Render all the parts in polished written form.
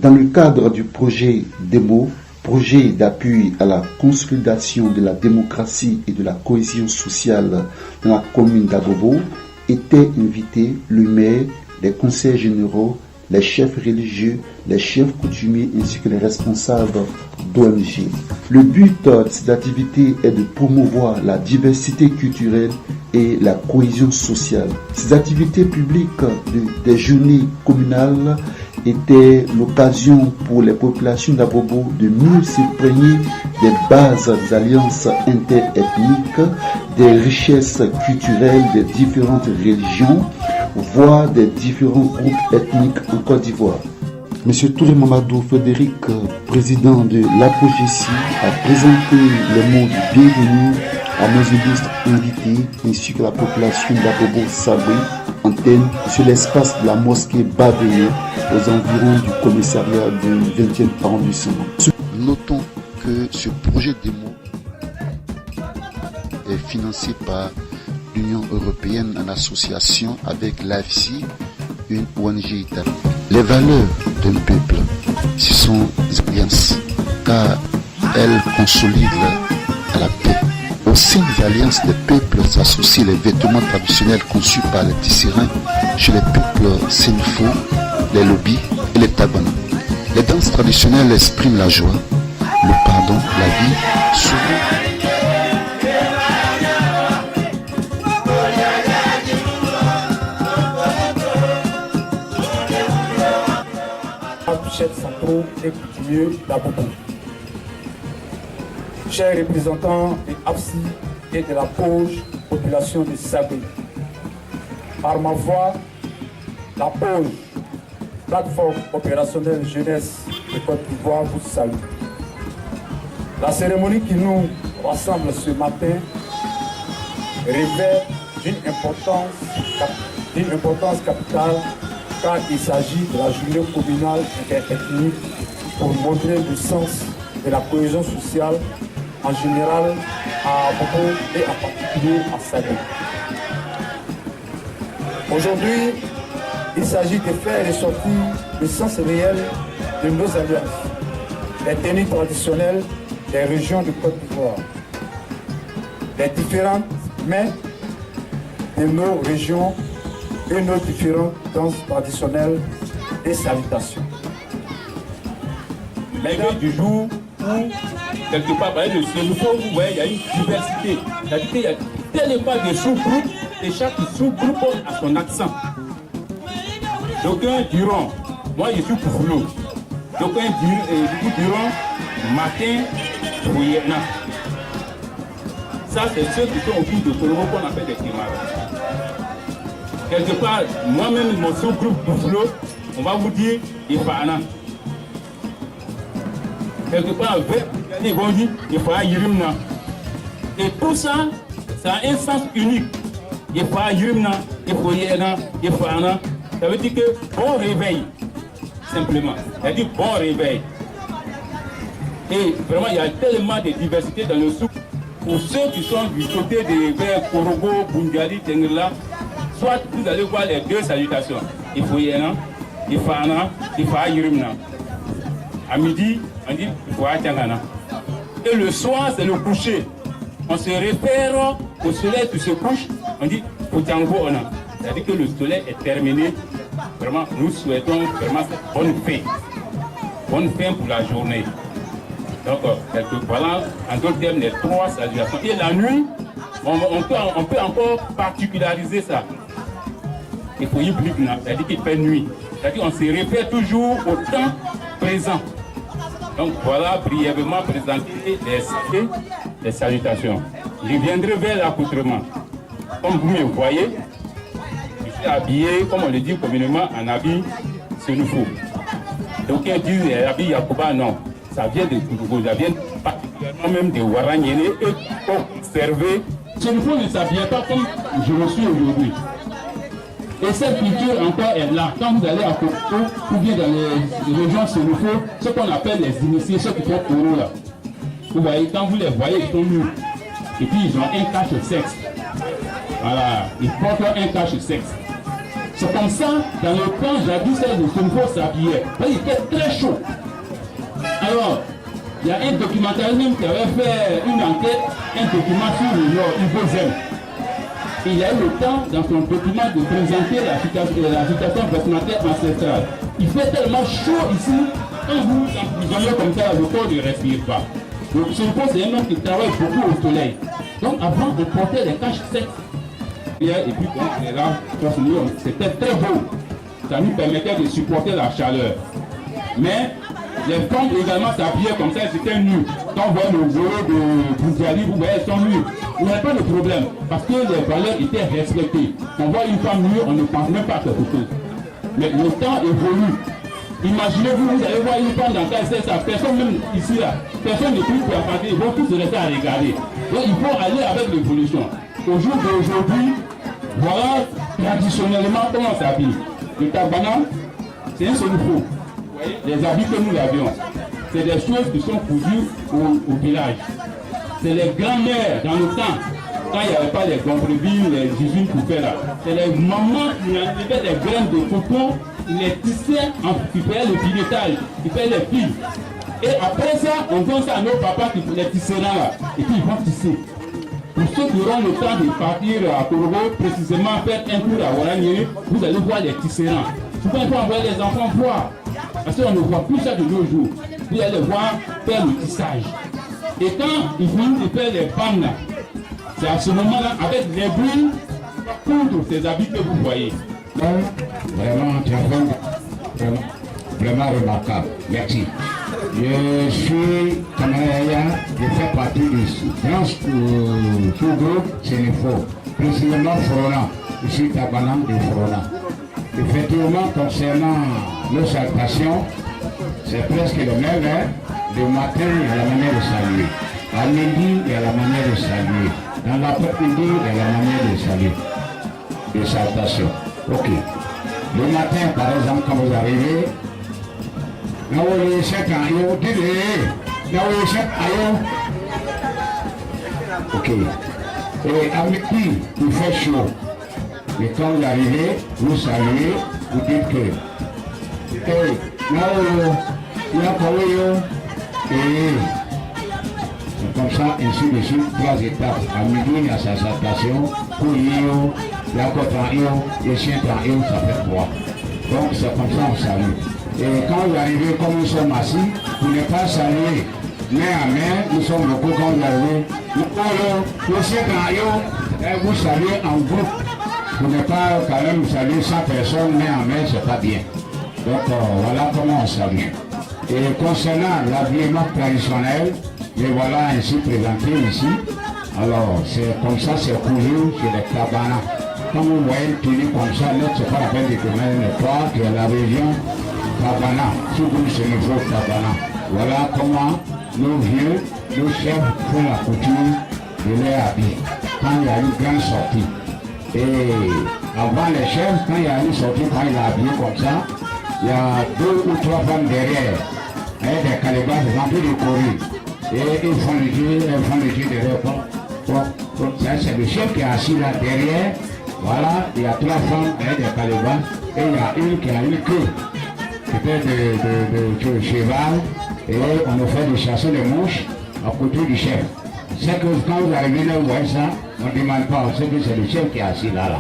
Dans le cadre du projet DEMO, projet d'appui à la consolidation de la démocratie et de la cohésion sociale dans la commune d'Abobo, étaient invités le maire, les conseils généraux, les chefs religieux, les chefs coutumiers ainsi que les responsables d'ONG. Le but de cette activité est de promouvoir la diversité culturelle et la cohésion sociale. Ces activités publiques des journées communales étaient l'occasion pour les populations d'Abobo de mieux s'imprégner des bases des alliances interethniques, des richesses culturelles des différentes religions, voire des différents groupes ethniques en Côte d'Ivoire. Monsieur Touré Mamadou Frédéric, président de l'APOGESI, a présenté les mots de bienvenue à nos illustres invités ainsi que la population d'Abobo Sabri, antenne sur l'espace de la mosquée Babéé aux environs du commissariat du 20e arrondissement. Notons que ce projet démo est financé par l'Union européenne en association avec l'AFC, une ONG italienne. Les valeurs d'un peuple, ce sont des alliances, car elles consolident à la paix. Au sein des alliances, les peuples s'associent les vêtements traditionnels conçus par les tisserands chez les peuples sénifaux, les lobbies et les tabana. Les danses traditionnelles expriment la joie, le pardon, la vie, souvent. Chefs centraux et coutumiers d'Abobo. Chers représentants de AFSI et de la population de Sabri, par ma voix, la plateforme opérationnelle jeunesse de Côte d'Ivoire vous salue. La cérémonie qui nous rassemble ce matin revêt d'une importance capitale car il s'agit de la journée communale interethnique pour montrer le sens de la cohésion sociale en général à Abobo et en particulier à Sabri. Aujourd'hui, il s'agit de faire ressortir le sens réel de nos alliances, les tenues traditionnelles des régions de Côte d'Ivoire, les différentes mains de nos régions et nos différentes danses traditionnelles et salutations. Mesdames du jour où, quelque part, le nouveau, vous voyez, il y a une diversité. C'est-à-dire qu'il y a tellement de sous-groupes et chaque sous-groupe a son accent. D'aucuns diront, moi je suis Poufoulou. D'aucuns diront, matin, Bouyena. Ça, c'est ceux qui sont autour de Kolobo qu'on appelle des Kimara. Quelque part, moi-même, mon sous-groupe Poufoulou, on va vous dire Ifana. Quelque part, ils vont dire Ifa Yirimna. Et tout ça, ça a un sens unique. Ifa Yirimna, Ifoyena, Ifana. Ça veut dire que bon réveil, simplement. Ça veut dire bon réveil. Et vraiment, il y a tellement de diversité dans le souk. Pour ceux qui sont du côté de vers Korogo, Bungali, Tengela, soit vous allez voir les deux salutations. Ifoyena, Ifana, Ifa Yirimna. À midi, on dit Ifoa Tchangana. Et le soir, c'est le coucher. On se réfère au soleil qui se couche, on dit Poutiango Ona. C'est-à-dire que le soleil est terminé. Vraiment, nous souhaitons vraiment bonne fin. Bonne fin pour la journée. Donc, voilà, en d'autres termes, les trois salutations. Et la nuit, on peut encore particulariser ça. Il faut y bliquer, c'est-à-dire qu'il fait nuit. C'est-à-dire qu'on se réfère toujours au temps présent. Donc voilà, brièvement présenter les salutations. Je viendrai vers l'accoutrement. Comme vous me voyez, je suis habillé, comme on le dit communément, en habit Sénoufou. Donc ils disent l'habit Yakuba, non. Ça vient de Koudougou, ça vient particulièrement même de Waranyene et observer. Sénoufou ne s'habille pas comme je le suis aujourd'hui. Et cette culture encore est là. Quand vous allez à Koudougou, ou bien dans les régions Sénoufou, ce qu'on appelle les initiés, ceux qui font Koro là. Vous voyez, quand vous les voyez, ils sont nus. Et puis ils ont un cache-sexe. Voilà, ils portent un cache-sexe. C'est comme ça, dans le temps jadis, le Sonko s'habillait. Il était très chaud. Alors, il y a un documentariste qui avait fait une enquête, un document sur le Nord, Hugo Zem. Il a eu le temps, dans son document, de présenter la citation vestimentaire ancestrale. Il fait tellement chaud ici, quand vous emprisonnez comme ça, le corps ne respire pas. Donc, Sonko, c'est un homme qui travaille beaucoup au soleil. Donc, avant, on portait les caches secs. Et puis, on est là, c'était très beau. Ça nous permettait de supporter la chaleur. Mais les femmes également s'habillaient comme ça, c'était nu. Quand on voit le goro de Boudjali, vous voyez, elles sont nues. Il n'y a pas de problème, parce que les valeurs étaient respectées. On voit une femme nue, on ne pense même pas à quelque chose. Mais le temps évolue. Imaginez-vous, vous allez voir une femme dans ça, personne même ici là, personne ne peut plus apporter, ils vont tous rester à regarder. Donc il faut aller avec l'évolution. Au jour d'aujourd'hui, voilà traditionnellement comment on s'habille. Le tabana, c'est un seul faux. Les habits que nous avions, c'est des choses qui sont cousues au village. C'est les grands-mères dans le temps, quand il n'y avait pas les gonflebilles, les usines pour faire là. C'est les mamans qui enlevaient des graines de coton, ils les tissaient, qui faisaient le filetage, qui faisaient les fils. Et après ça, on donne ça à nos papas qui les tisseront là. Et puis ils vont tisser. Pour ceux qui auront le temps de partir à Korobo, précisément faire un tour à Waranié, vous allez voir les tisserands. Souvent, il faut envoyer les enfants voir. Parce qu'on ne voit plus ça de nos jours. Vous allez voir faire le tissage. Et quand ils finissent de faire les bandes, c'est à ce moment-là, avec les bruits, contre ces habits que vous voyez. Vraiment, vraiment remarquable. Merci. Je suis Kamaraya, je fais partie du sous-groupe Sénéfo, précisément Frona. Je suis Tabanan de Frona. Effectivement, concernant nos salutations, c'est presque le même. Hein? Le matin, il y a la manière de saluer. À midi, il y a la manière de saluer. Dans l'après-midi, il y a la manière de saluer. Les salutations. Ok. Le matin, par exemple, quand vous arrivez, ok. Et à midi, il fait chaud. Et quand vous arrivez, vous saluez, vous dites que hey, c'est comme ça, ainsi de suite, 3 étapes. À midi, il y a sa salutation, Kouyo, la Kotrayo, les chiens Trayo, ça fait 3. Donc c'est comme ça on salue. Et quand vous arrivez, comme nous sommes assis, vous n'êtes pas salué main à main, nous sommes beaucoup quand vous arrivez. Le chien Trayo, vous saluez en groupe. Vous n'êtes pas quand même saluer 100 personnes main en main, c'est pas bien. Donc voilà comment on salue. Et concernant l'habillement traditionnel, les voilà ainsi présentés ici. Alors c'est comme ça, c'est cousu sur les tabanas. Quand vous voyez une tenue comme ça, c'est pas la peine de connaître le poids qui est la région Tabana, sous-groupe Sénéfo Tabana. Voilà comment nos vieux, nos chefs font la couture de leur habit. Quand il y a une grande sortie. Et avant les chefs, quand il y a une sortie, quand il est habillé comme ça, il y a 2 ou 3 femmes derrière, avec des calebasses remplies de courrier. Et ils font le jeu derrière. Bon, c'est le chef qui est assis là derrière. Voilà, il y a 3 femmes avec des calebasses. Et il y a une qui a une queue, peut-être de cheval. Et on nous fait de chasser les mouches à côté du chef. C'est que quand vous arrivez là, vous voyez ça, on ne demande pas, on sait que c'est le chef qui est assis là.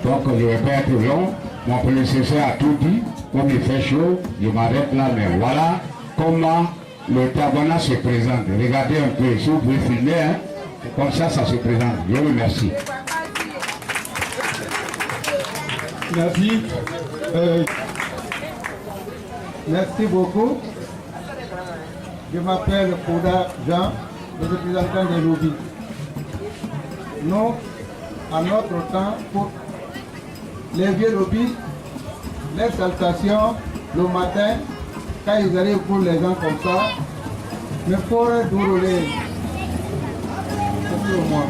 Donc je ne vais pas être long, mon prédécesseur a tout dit, comme il fait chaud, je m'arrête là, mais voilà comment le tabana se présente. Regardez un peu, si vous pouvez filmer, hein, comme ça se présente. Je vous remercie. Merci. Merci beaucoup. Je m'appelle Kouda Jean, le représentant des lobbies. Nous, à notre temps, pour les vieux lobbies, les salutations le matin, quand ils arrivent pour les gens comme ça, mais pour dérouler, c'est au moins.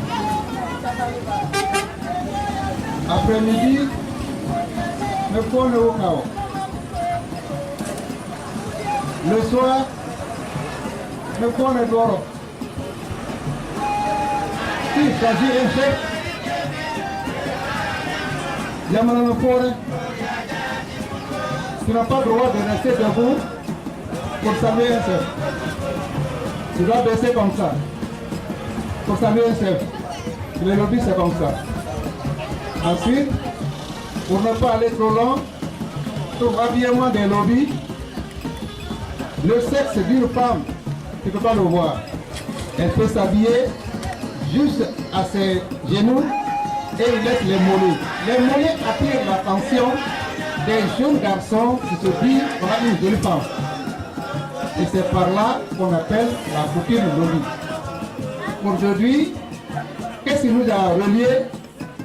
Après-midi, mais pour le chaos. Le soir, mais pour le doro. S'il s'agit d'un chef, Yamanana Forêt, tu n'as pas le droit de rester debout pour saluer un chef. Tu dois baisser comme ça pour saluer un chef. Le lobby, c'est comme ça. Ensuite, pour ne pas aller trop loin, tout l'habillement des lobbies, le sexe d'une femme, tu ne peux pas le voir. Elle peut s'habiller juste à ses genoux et il laisse les mollets. Les mollets attirent l'attention des jeunes garçons qui se disent qu'on a une jolie femme. Et c'est par là qu'on appelle la couture de lobby. Aujourd'hui, qu'est-ce qui nous a reliés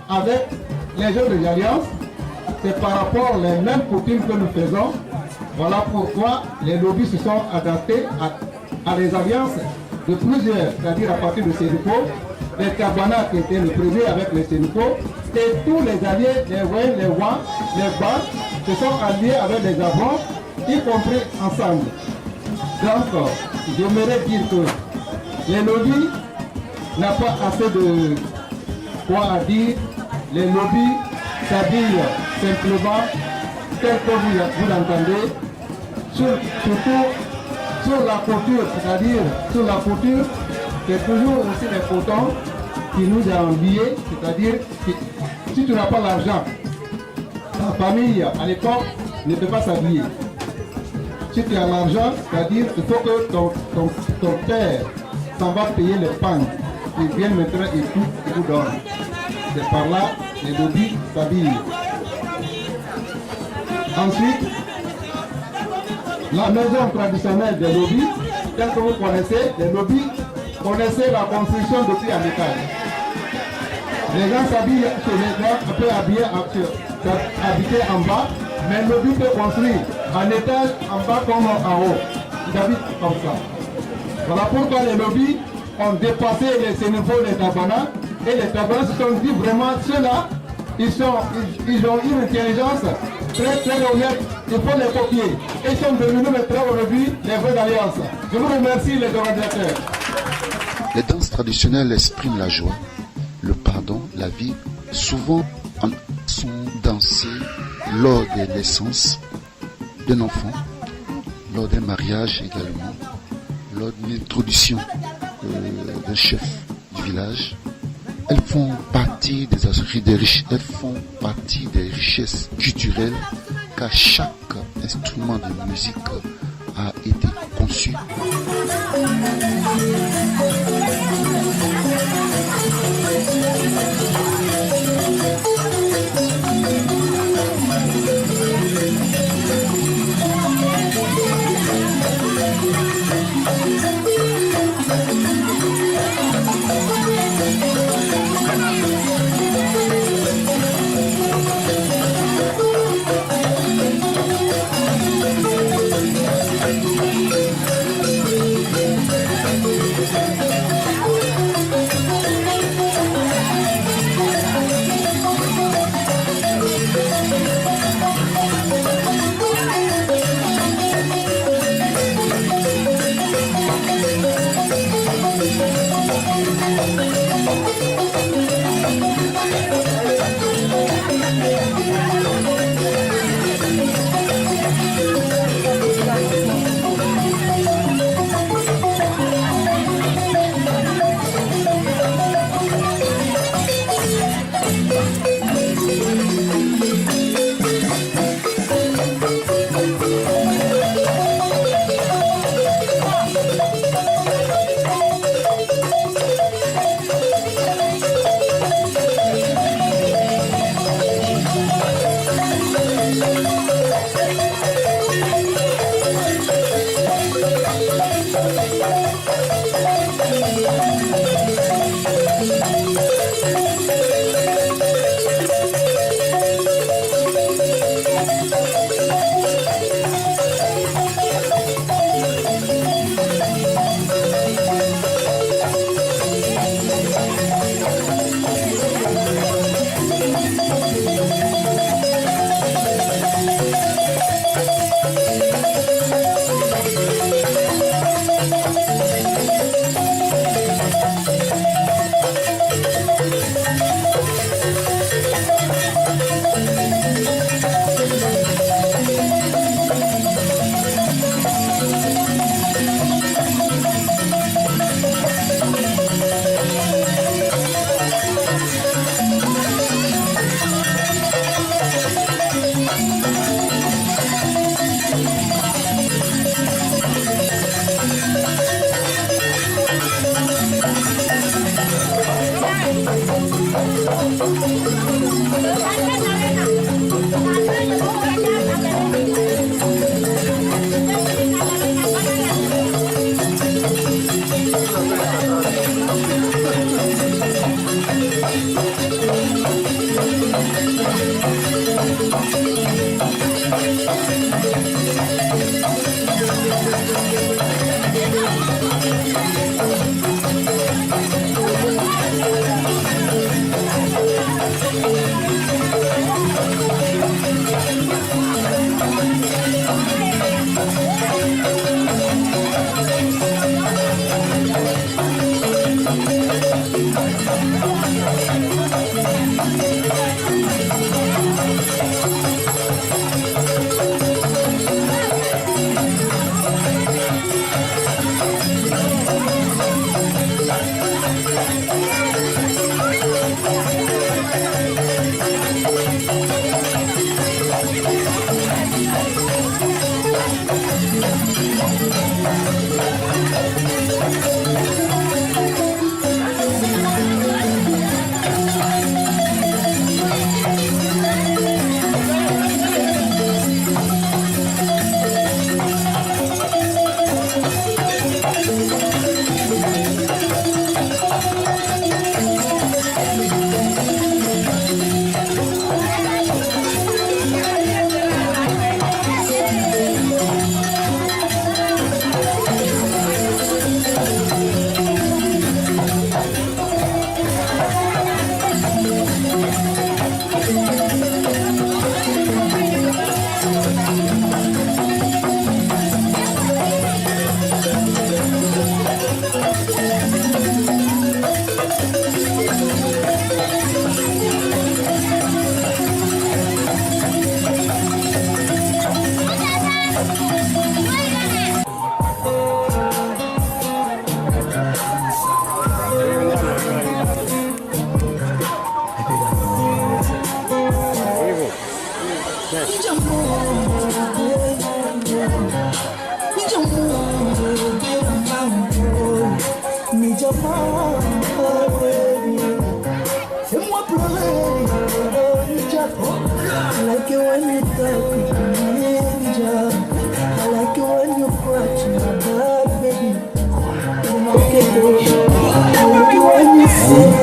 avec les jeunes de l'Alliance? C'est par rapport aux mêmes coutumes que nous faisons. Voilà pourquoi les lobbies se sont adaptés à les alliances de plusieurs, c'est-à-dire à partir de Sénico, les Kabana qui étaient le premier avec les Sénico, et tous les alliés, les Wen, les Wan, les Bas, se sont alliés avec les Avons, y compris ensemble. Donc, j'aimerais dire que les lobbies n'ont pas assez de quoi à dire. Les lobbies s'habillent simplement tel que vous l'entendez, surtout sur la couture, c'est-à-dire sur la couture, c'est toujours aussi les cotons qui nous a habillés, c'est-à-dire que si tu n'as pas l'argent, ta famille à l'époque ne peut pas s'habiller. Si tu as l'argent, c'est-à-dire qu'il faut que ton père s'en va payer les pans, il vient maintenant et tout, il vous donne. C'est par là les lobbies s'habillent. Ensuite, la maison traditionnelle des lobbies, telle que vous connaissez, les lobbies connaissaient la construction depuis un étage. Les gens s'habillent chez les gens, peuvent habiter en bas, mais le lobby peut construire un étage en bas comme en haut. Ils habitent comme ça. Voilà pourquoi les lobbies ont dépassé les Sénéfaux, les Tabana, et les Tabana se sont dit vraiment, ceux-là, ils ont une intelligence très très honnête, il faut les copier. Et ils sont devenus maintenant aujourd'hui les vraies alliances. Je vous remercie les organisateurs. Les danses traditionnelles expriment la joie, le pardon, la vie. Souvent sont dansées lors de naissance d'un enfant, lors d'un mariage également, lors d'une introduction d'un chef du village. Elles font partie des richesses culturelles car chaque instrument de musique a été conçu.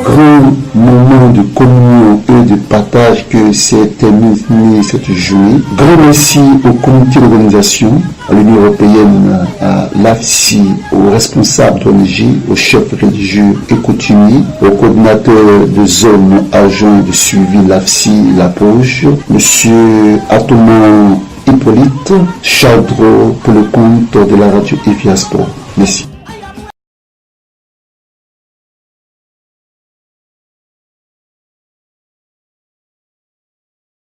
Grand moment de communion et de partage que s'est terminé cette journée. Grand merci au comité d'organisation, à l'Union européenne, à l'AFSI, aux responsables d'ONG, aux chefs religieux et coutumiers, aux coordinateurs de zones, agents de suivi l'AFSI, la Poge, monsieur Atoman Hippolyte Chaldro pour le compte de la radio Eviasport. Merci.